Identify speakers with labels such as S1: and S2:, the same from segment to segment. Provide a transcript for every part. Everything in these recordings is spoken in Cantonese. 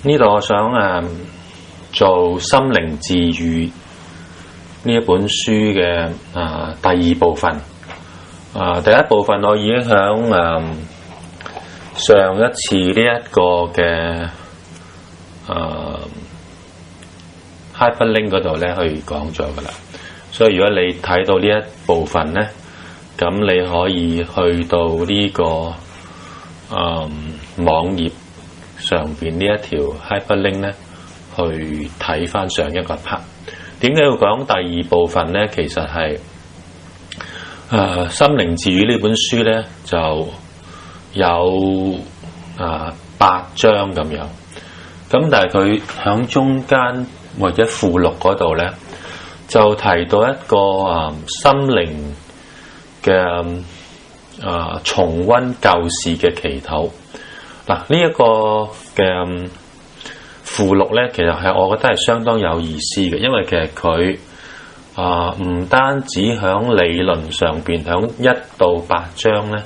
S1: 呢度我想做心靈治癒呢一本書嘅第二部分。第一部分我已經響上一次呢一個嘅hyperlink 嗰度咧去講咗噶啦，所以如果你睇到呢一部分咧，咁你可以去到呢個網頁上邊呢一條 hyperlink 咧去睇翻上一個 part。點解要講第二部分咧？其實係心靈治癒呢本書咧就有8章咁樣，咁但係佢響中間或者附錄嗰度咧就提到一個心靈嘅重溫舊事嘅祈禱。嗱，呢一個嘅附錄咧，其實係我覺得係相當有意思嘅，因為其實佢唔單止響理論上邊，響1到8章咧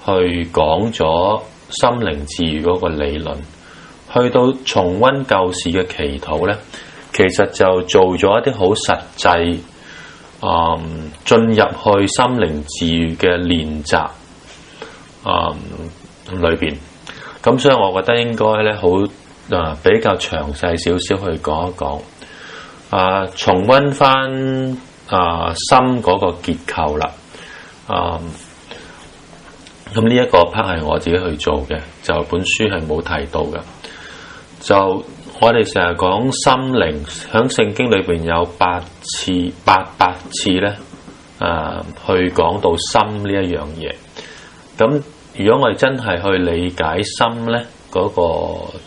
S1: 去講咗心靈治癒嗰個理論，去到重溫舊事嘅祈禱咧，其實就做咗一啲好實際進入去心靈治癒嘅練習裏邊。咁所以我覺得應該咧好比較詳細少少去講一講重溫翻心嗰個結構啦。咁呢一個 part 係我自己去做嘅，就本書係冇提到嘅。就我哋成日講心靈，響聖經裏邊有8次咧去講到心呢一樣嘢。咁如果我哋真係去理解心咧嗰個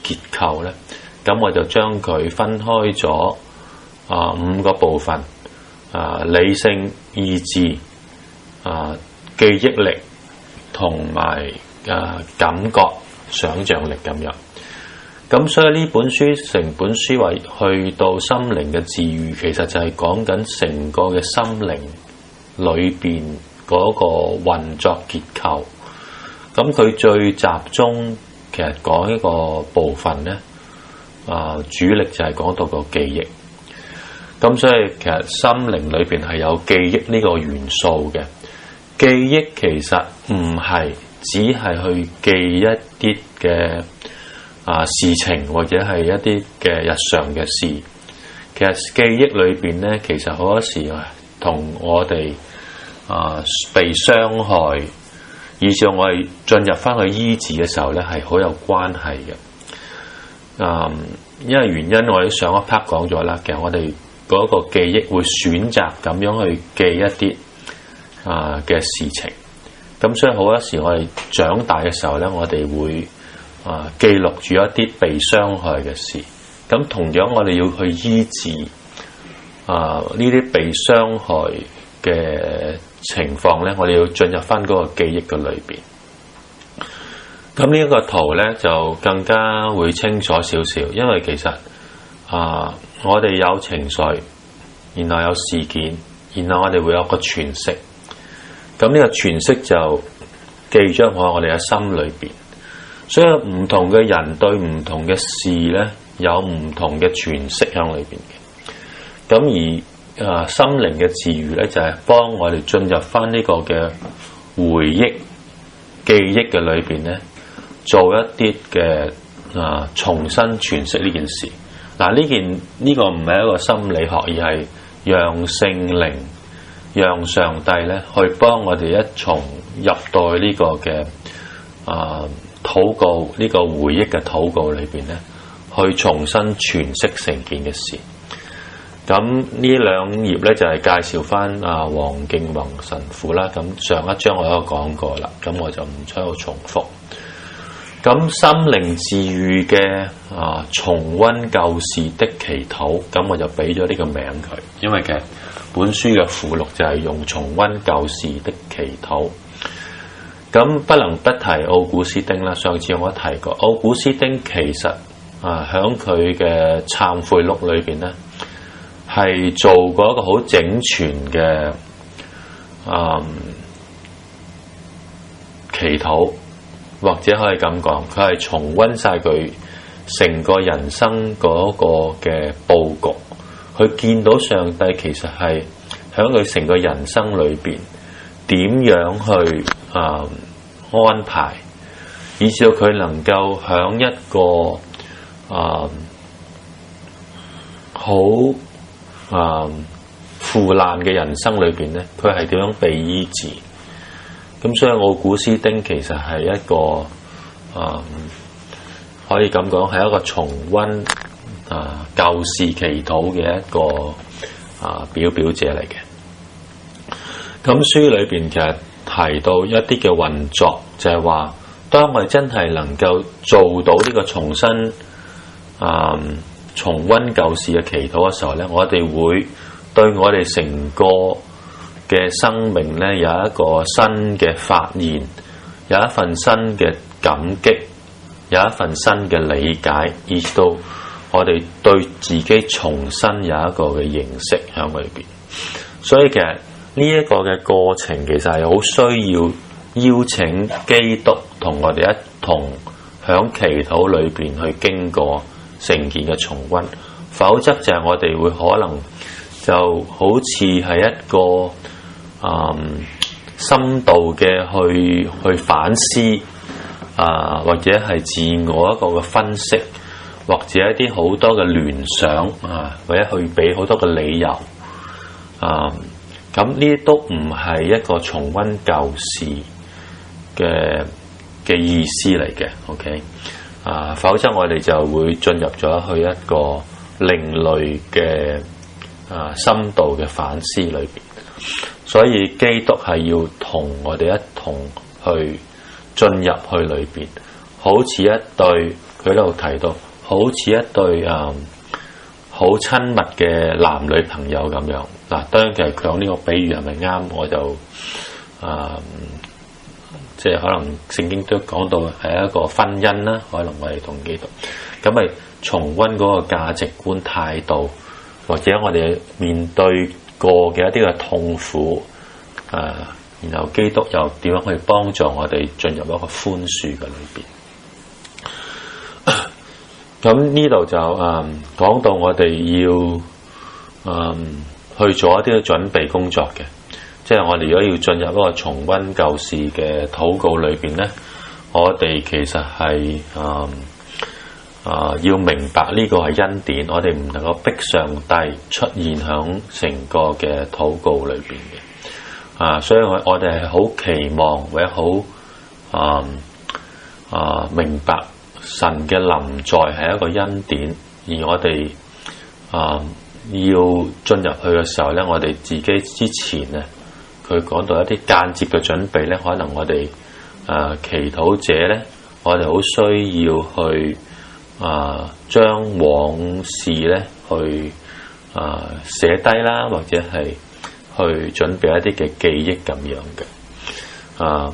S1: 結構咧，咁我就將佢分開咗5個部分，理性、意志、記憶力同埋感覺、想像力咁樣。咁所以呢本書成本書為去到心靈嘅治癒，其實就係講緊成個嘅心靈裏邊嗰個運作結構。咁佢最集中其實講一個部分咧，主力就係講到個記憶。咁所以其實心靈裏邊係有記憶呢個元素嘅。記憶其實唔係只係去記一啲嘅事情或者係一啲嘅日常嘅事。其實記憶裏邊咧，其實好多時同我哋被傷害，以至我哋進入翻去醫治嘅時候咧，係好有關係嘅。因為原因我哋上一 part 講咗啦，其實我哋嗰個記憶會選擇咁樣去記一啲嘅事情。咁所以好多時我哋長大嘅時候咧，我哋會記錄住一啲被傷害嘅事。咁同樣我哋要去醫治呢啲被傷害嘅情況咧，我哋要進入翻嗰個記憶嘅裏邊。咁呢一個圖咧就更加會清楚少少，因為其實我哋有情緒，然後有事件，然後我哋會有個詮釋。咁呢個詮釋就記咗喺我哋嘅心裏邊。所以唔同嘅人對唔同嘅事咧，有唔同嘅詮釋喺裏邊嘅。咁而心靈嘅治癒咧，就係幫我哋進入翻呢個嘅回憶記憶嘅裏邊咧，做一啲嘅重新詮釋呢件事。呢個唔係一個心理學，而係讓聖靈、讓上帝咧去幫我哋一重入到呢個嘅禱告，呢個回憶嘅禱告裏邊咧，去重新詮釋成件嘅事。咁呢兩頁咧就係介紹翻黃敬宏神父啦。咁上一章我都講過啦，咁我就唔喺度重複。咁心靈治癒嘅重溫舊事的祈禱，咁我就俾咗呢個名佢，因為其實本書嘅附錄就係用重溫舊事的祈禱。咁不能不提奧古斯丁啦。上次我提過，奧古斯丁其實喺佢嘅懺悔錄裏邊咧，係做過一個好整全嘅祈禱，或者可以咁講，佢係重溫晒佢成個人生嗰個嘅佈局，佢見到上帝其實係喺佢成個人生裏邊點樣去安排，以至到佢能夠喺一個好腐爛嘅人生裏邊咧，佢係點樣被醫治？咁所以奧古斯丁其實係一個可以咁講係一個重溫舊事祈禱嘅一個表者嚟嘅。咁書裏邊其實提到一啲嘅運作，就係話當我哋真係能夠做到呢個重新重溫舊事嘅祈禱嘅時候咧，我哋會對我哋成個嘅生命咧有一個新嘅發現，有一份新嘅感激，有一份新嘅理解，以至到我哋對自己重新有一個嘅認識喺裏邊。所以其實呢一個嘅過程其實係好需要邀請基督同我哋一同響祈禱裏邊去經過聖件嘅重溫，否則就係我哋會可能就好似係一個深度嘅去反思或者係自我一個嘅分析，或者一啲好多嘅聯想或者去俾好多嘅理由咁呢啲都唔係一個重溫舊事嘅意思嚟嘅。 OK 否則我哋就會進入咗去一個另類嘅深度嘅反思裏邊。所以基督係要同我哋一同去進入去裏邊，好似一對佢喺度提到，好似一對好親密嘅男女朋友咁樣。嗱，當然其實講呢個比喻係咪啱，我就即係可能聖經都講到係一個婚姻啦，可能我哋同基督咁咪重溫嗰個價值觀態度，或者我哋面對過嘅一啲嘅痛苦然後基督又點樣去幫助我哋進入一個寬恕嘅裏邊。咁呢度就講到我哋要去做一啲嘅準備工作嘅，即係我哋如果要進入一個重溫舊事嘅禱告裏邊咧，我哋其實係要明白呢個係恩典，我哋唔能夠逼上帝出現響成個嘅禱告裏邊嘅。所以我哋係好期望或者好明白神嘅臨在係一個恩典，而我哋要進入去嘅時候咧，我哋自己之前咧，佢講到一啲間接嘅準備咧，可能我哋祈禱者咧，我哋好需要去將往事咧去寫低啦，或者係去準備一啲嘅記憶咁樣嘅。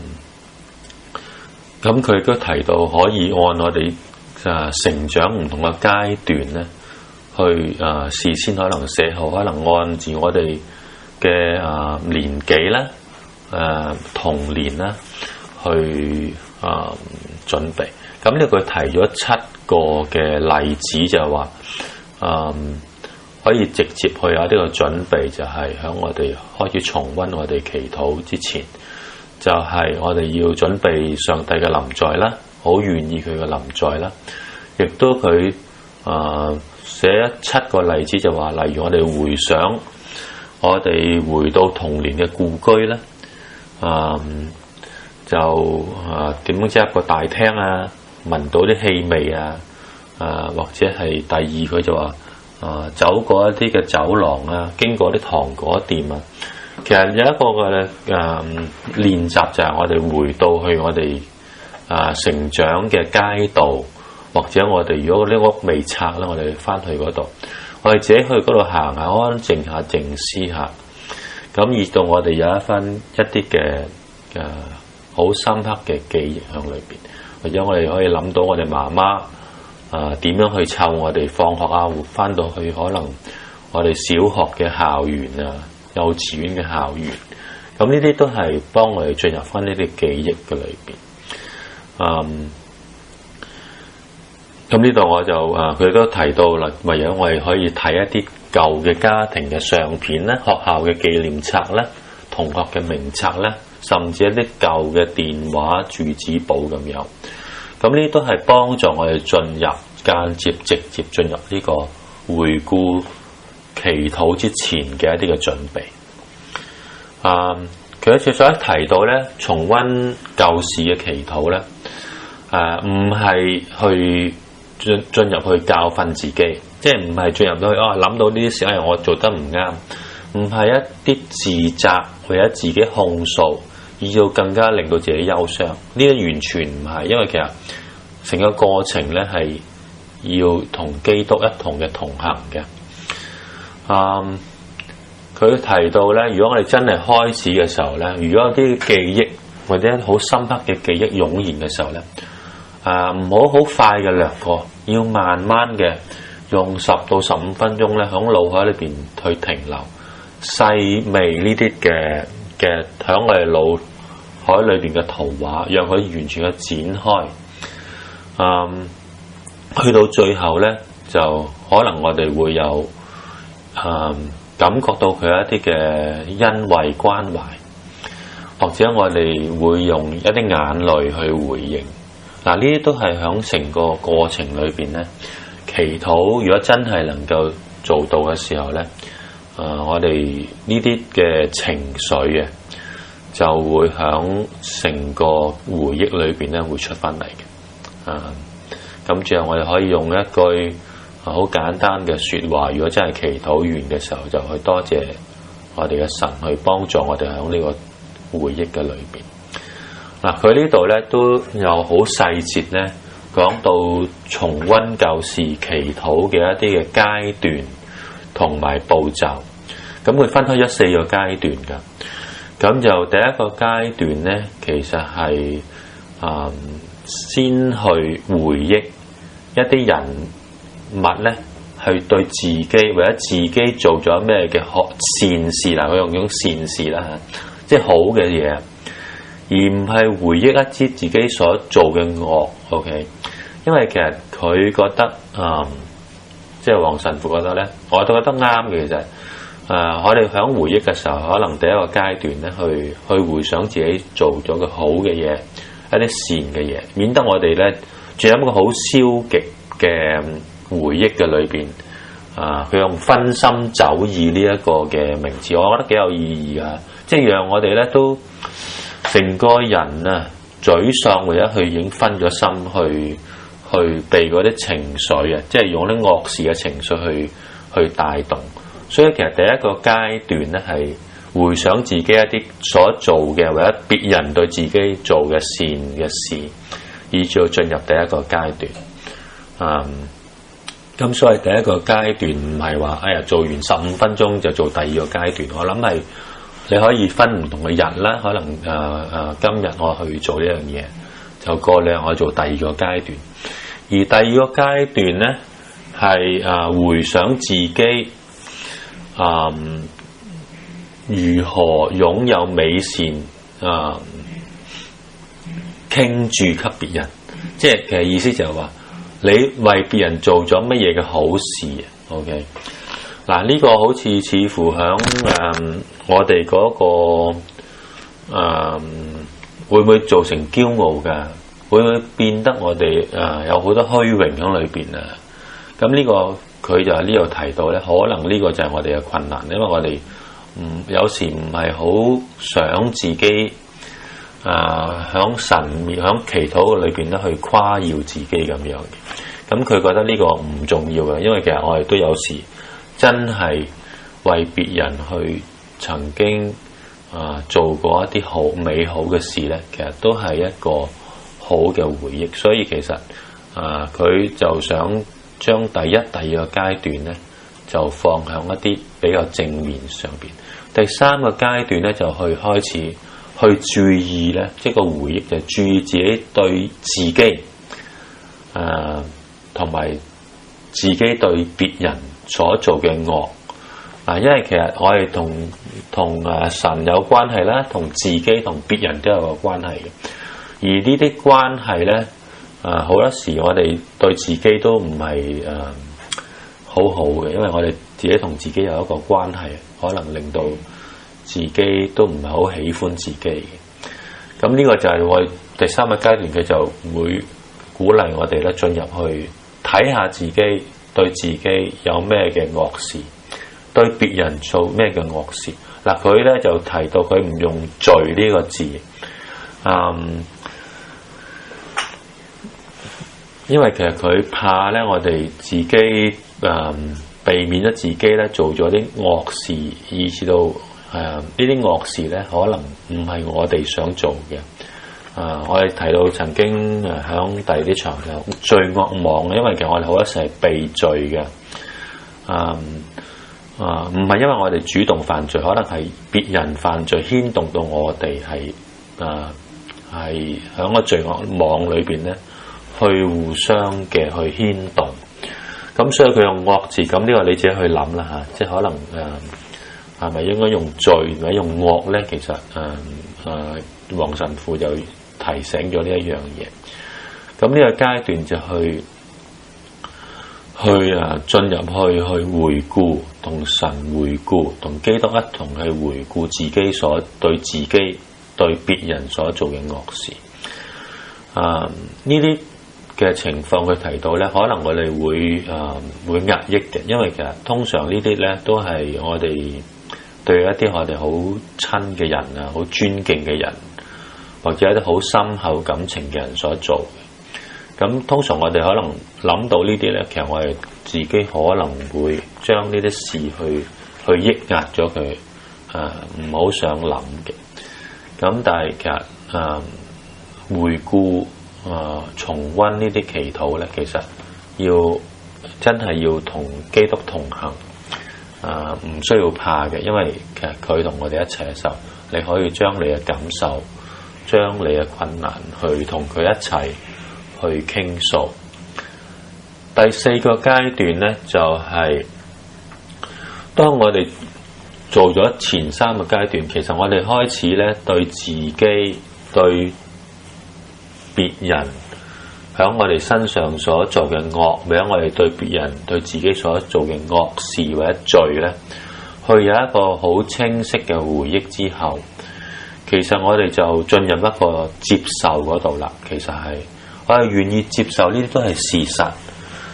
S1: 咁佢都提到可以按我哋成長唔同嘅階段咧，去事先可能寫好，可能按照我哋嘅年紀啦、童年啦去準備。咁呢佢提咗7個嘅例子，就係話可以直接去有呢個準備，就係喺我哋開始重溫我哋祈禱之前，就係我哋要準備上帝嘅臨在啦，好願意佢嘅臨在啦，亦都佢寫7個例子，就話例如我哋回想我哋回到童年嘅故居咧，就點樣即係一個大廳啊，聞到啲氣味啊，或者係第二佢就話走過一啲嘅走廊啊，經過啲糖果店啊，其實有一個嘅練習就係我哋回到去我哋成長嘅街道，或者我哋如果呢屋未拆啦，我哋翻去嗰度，我哋自己去嗰度行下，安靜下，靜思下，咁以到我哋有一啲嘅好深刻嘅記憶喺裏邊，或者我哋可以諗到我哋媽媽點樣去湊我哋放學啊，翻到去可能我哋小學嘅校園啊，幼稚園嘅校園，咁呢啲都係幫我哋進入翻呢啲記憶嘅裏邊。咁呢度我就佢都提到啦，唯有我哋可以睇一啲舊嘅家庭嘅相片咧、學校嘅紀念冊咧、同學嘅名冊咧，甚至一啲舊嘅電話住址簿咁樣。咁呢都係幫助我哋進入間接、直接進入呢個回顧祈禱之前嘅一啲嘅準備。佢一再提到咧，重溫舊事嘅祈禱咧，唔係去進入去教訓自己，即係唔係進入到去諗到呢啲事，我做得唔啱，唔係一啲自責或者自己控訴，而要更加令到自己憂傷。呢啲完全唔係，因為其實成個過程咧係要同基督一同嘅同行嘅。佢提到咧，如果我哋真係開始嘅時候咧，如果有啲記憶或者好深刻嘅記憶湧現嘅時候咧，唔好好快嘅略過，要慢慢嘅用10到15分鐘咧，響腦海裏邊去停留，細味呢啲嘅響我哋腦海裏邊嘅圖畫，讓佢完全嘅展開。去到最後咧，就可能我哋會有感覺到佢一啲嘅恩惠關懷，或者我哋會用一啲眼淚去回應。呢啲都係響成個過程裏邊咧，祈禱如果真係能夠做到嘅時候咧，我哋呢啲嘅情緒就會響成個回憶裏邊咧會出翻嚟嘅。咁最後我哋可以用一句好簡單嘅說話，如果真係祈禱完嘅時候，就去多謝我哋嘅神去幫助我哋響呢個回憶嘅裏邊。佢呢度咧都有好細節咧講到重溫舊事祈禱嘅一啲嘅階段同埋步驟。咁佢分開咗4個階段㗎。咁就第一個階段咧，其實係先去回憶一啲人物咧，去對自己或者自己做咗咩嘅善事啦，佢用種善事啦，即係好嘅嘢。而唔係回憶一啲自己所做嘅惡 ，OK？ 因為其實佢覺得，即係黃神父覺得咧，我都覺得啱嘅。其實，我哋響回憶嘅時候，可能第一個階段咧，去回想自己做咗嘅好嘅嘢，一啲善嘅嘢，免得我哋咧，仲有一個好消極嘅回憶嘅裏邊。佢用分心走意呢一個嘅名詞，我覺得幾有意義㗎，即係讓我哋咧都。成個人沮喪或者佢已經分咗心去被嗰啲情緒即係用啲惡事嘅情緒去帶動。所以其實第一個階段咧係回想自己一啲所做嘅或者別人對自己做嘅善嘅事，以至到進入第一個階段。咁所以第一個階段唔係話做完15分鐘就做第二個階段，我諗係。你可以分唔同嘅日啦，可能今日我去做呢樣嘢，就過兩日我做第二個階段。而第二個階段咧係回想自己如何擁有美善傾注給別人，即係其實意思就係話你為別人做咗乜嘢嘅好事 OK。呢個好似乎響我哋嗰個會唔會造成驕傲㗎？會唔會變得我哋有好多虛榮喺裏邊啊？咁呢個佢就喺呢度提到咧，可能呢個就係我哋嘅困難，因為我哋有時唔係好想自己響神面響祈禱裏邊咧去誇耀自己咁樣嘅。咁佢覺得呢個唔重要嘅，因為其實我哋都有時。真係為別人去曾經做過一啲好美好嘅事咧，其實都係一個好嘅回憶。所以其實佢就想將第一、第二個階段咧，就放向一啲比較正面上邊。第三個階段咧，就去開始去注意咧，即係個回憶就係注意自己對自己同埋自己對別人所做嘅惡，因為其實我哋同神有關係啦，同自己同別人都有個關係嘅。而呢啲關係咧，好多時我哋對自己都唔係好好嘅，因為我哋自己同自己有一個關係，可能令到自己都唔係好喜歡自己嘅。咁呢個就係我第三個階段，佢就會鼓勵我哋咧進入去睇下自己對自己有咩嘅惡事，對別人做咩嘅惡事。嗱，佢咧就提到佢唔用罪呢個字，因為其實佢怕咧我哋自己避免咗自己咧做咗啲惡事，以至到呢啲惡事咧可能唔係我哋想做嘅。我哋提到曾經響第二啲場有罪惡網，因為其實我哋好多時係被罪嘅。唔係因為我哋主動犯罪，可能係別人犯罪牽動到我哋係響個罪惡網裏邊咧，去互相嘅去牽動。咁所以佢用惡字，咁呢個你自己去諗啦嚇，即係可能係咪應該用罪或者用惡咧？其實黃神父就提醒咗呢一樣嘢。咁呢個階段就去進入去回顧，同神回顧，同基督一同去回顧自己所對自己對別人所做嘅惡事。呢啲嘅情況佢提到咧，可能我哋會壓抑嘅，因為其實通常呢啲咧都係我哋對一啲我哋好親嘅人啊，好尊敬嘅人，或者一啲好深厚感情嘅人所做嘅。咁通常我哋可能諗到呢啲咧，其實我哋自己可能會將呢啲事去抑壓咗佢，唔好想諗嘅。咁但係其實回顧重溫呢啲祈禱咧，其實真係要同基督同行，唔需要怕嘅，因為其實佢同我哋一齊嘅時候，你可以將你嘅感受、將你嘅困難去同佢一齊去傾訴。第四個階段咧，就係當我哋做咗前三個階段，其實我哋開始咧對自己、對別人喺我哋身上所做嘅惡，或者我哋對別人、對自己所做嘅惡事或者罪咧，去有一個好清晰嘅回憶之後，其實我哋就進入一個接受嗰度啦。其實係我係願意接受呢啲都係事實，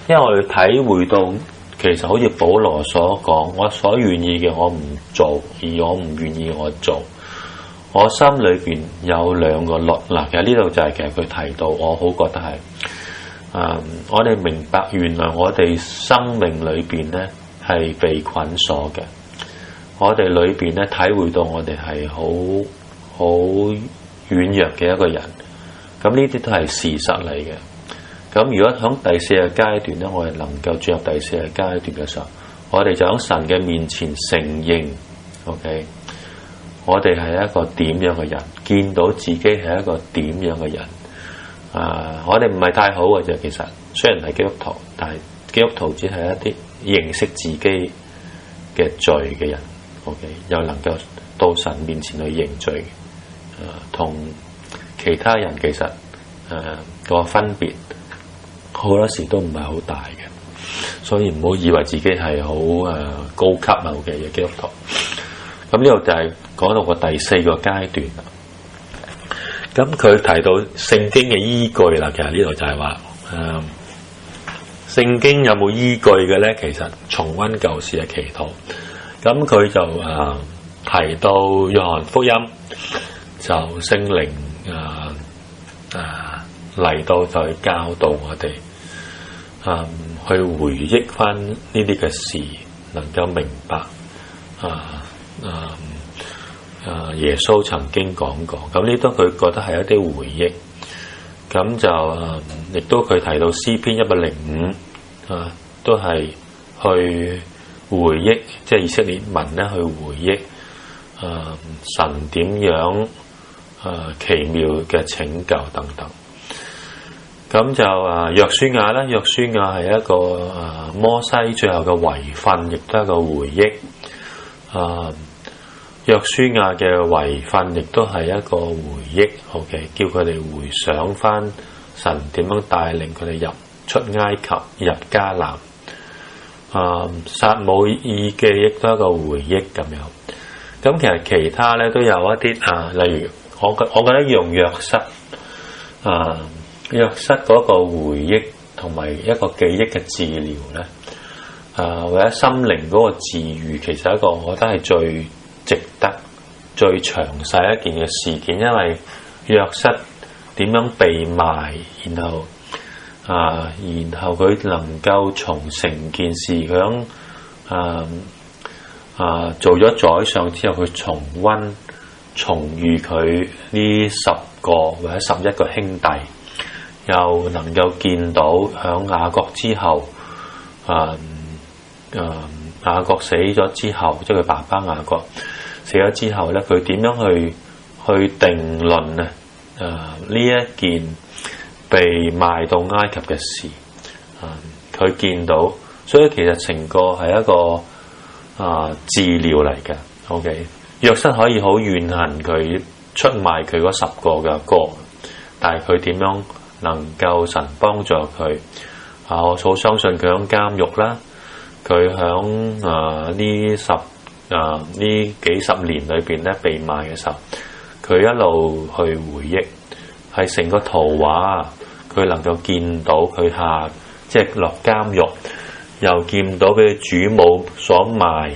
S1: 因為我哋體會到，其實好似保羅所講，我所願意嘅我唔做，而我唔願意我做。我心裏邊有兩個律嗱，其實呢度就係其實佢提到，我好覺得係我哋明白原來我哋生命裏邊咧係被捆鎖嘅，我哋裏邊咧體會到我哋係好軟弱嘅一個人，咁呢啲都係事實嚟嘅。咁如果喺第四個階段咧，我哋能夠進入第四個階段嘅時候，我哋就喺神嘅面前承認 ，OK。我哋係一個點樣嘅人，見到自己係一個點樣嘅人。我哋唔係太好嘅啫，其實雖然係基督徒，但係基督徒只係一啲認識自己嘅罪嘅人。OK， 又能夠到神面前去認罪，同其他人其實個分別好多時都唔係好大嘅，所以唔好以為自己係好高級啊嘅基督徒。咁呢度就係講到個第四個階段啦。咁佢提到聖經嘅依據啦，其實呢度就係話，聖經有冇依據嘅咧？其實重溫舊時嘅祈禱。咁佢就提到約翰福音，就聖靈嚟到就去教導我哋，去回憶翻呢啲嘅事，能夠明白耶穌曾經講過，咁呢都佢覺得係一啲回憶，咁就亦都佢提到詩篇105，都係去回憶，即係以色列民咧去回憶神點樣奇妙嘅拯救等等。咁就約書亞咧，約書亞係一個摩西最後嘅遺訓，亦都係一個回憶。約書亞嘅遺訓亦都係一個回憶，OK， 叫佢哋回想翻神點樣帶領佢哋出埃及、入迦南。撒母耳記憶都係一個回憶咁樣。咁其實其他咧都有一啲例如我覺得用約瑟嗰個回憶同埋一個記憶嘅治療咧，或者心靈嗰個治癒，其實一個我覺得係最值得、最詳細一件嘅事件，因為約瑟點樣被賣，然後佢能夠從成件事響做咗宰相之後，佢重遇佢呢10個或者11個兄弟，又能夠見到響雅各之後，雅各死咗之後，即係佢爸爸雅各死咗之後咧，佢點樣去定論咧？呢一件被賣到埃及嘅事，佢見到，所以其實成個係一個治療嚟嘅。OK， 約瑟可以好怨恨佢出賣佢嗰10個嘅哥，但係佢點樣能夠神幫助佢？我好相信佢響監獄啦，佢響呢幾十年裏邊咧被賣嘅時候，佢一路去回憶，係成個圖畫。佢能夠見到佢即係落監獄，又見到佢主母所賣，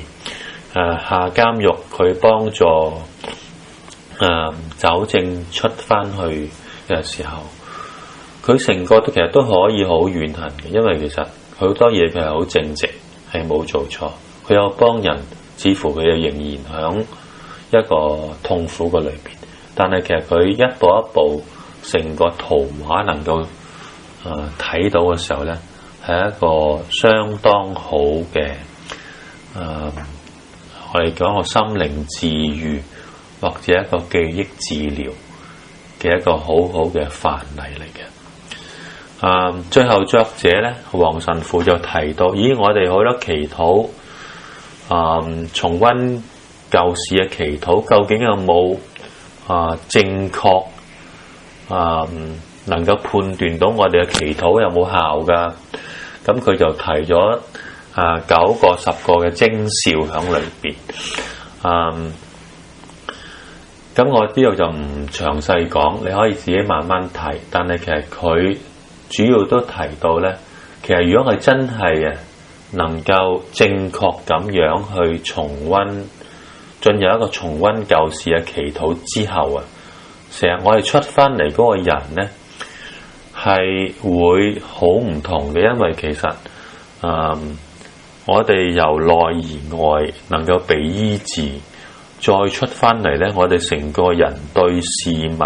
S1: 下監獄佢幫助糾正出翻去嘅時候，佢成個其實都可以好怨恨嘅，因為其實好多嘢佢係好正直，係冇做錯，佢有幫人，似乎佢又仍然響一個痛苦嘅裏邊，但係其實佢一步一步。成個圖畫能夠睇到嘅時候咧，係一個相當好嘅我哋講個心靈治癒或者一個記憶治療嘅一個好好嘅範例嚟嘅。最後作者咧，黃神父就提到：咦，我哋好多祈禱，重溫舊時嘅祈禱，究竟有冇正確？能夠判斷到我哋嘅祈禱有冇效㗎？咁佢就提咗9個10個嘅徵兆喺裏邊。咁我呢度就唔詳細講，你可以自己慢慢睇。但係其實佢主要都提到咧，其實如果係真係能夠正確咁樣去重溫，進入一個重溫舊時嘅祈禱之後成日我哋出翻嚟嗰個人咧，係會好唔同嘅，因為其實我哋由內而外能夠被醫治，再出翻嚟咧，我哋成個人對事物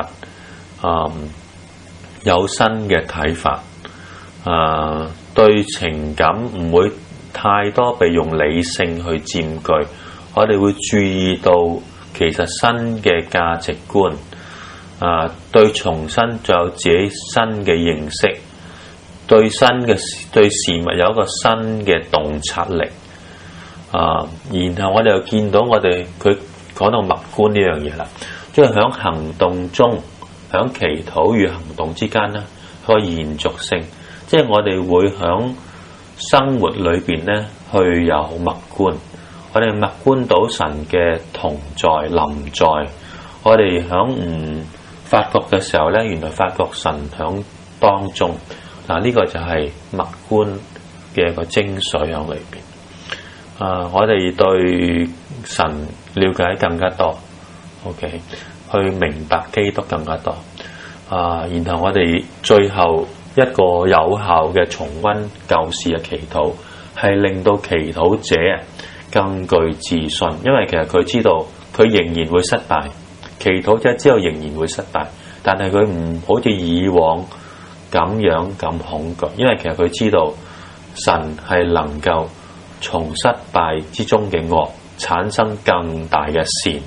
S1: 有新嘅睇法，對情感唔會太多被用理性去佔據，我哋會注意到其實新嘅價值觀。對重新仲有自己新嘅認識，對事物有一個新嘅洞察力，然後我哋又見到佢講到默觀呢樣嘢啦，即係響行動中，響祈禱與行動之間咧，個延續性，即係我哋會響生活裏邊咧去有默觀，我哋默觀到神嘅同在臨在，我哋響發覺嘅時候咧，原來發覺神響當中，呢個就係默觀嘅一個精髓響裏邊。我哋對神了解更加多 ，OK， 去明白基督更加多。然後我哋最後一個有效嘅重溫舊時嘅祈禱，係令到祈禱者更具自信，因為其實佢知道佢仍然會失敗。祈禱者之後仍然會失敗，但係佢唔好似以往咁樣咁恐懼，因為其實佢知道神係能夠從失敗之中嘅惡產生更大嘅善。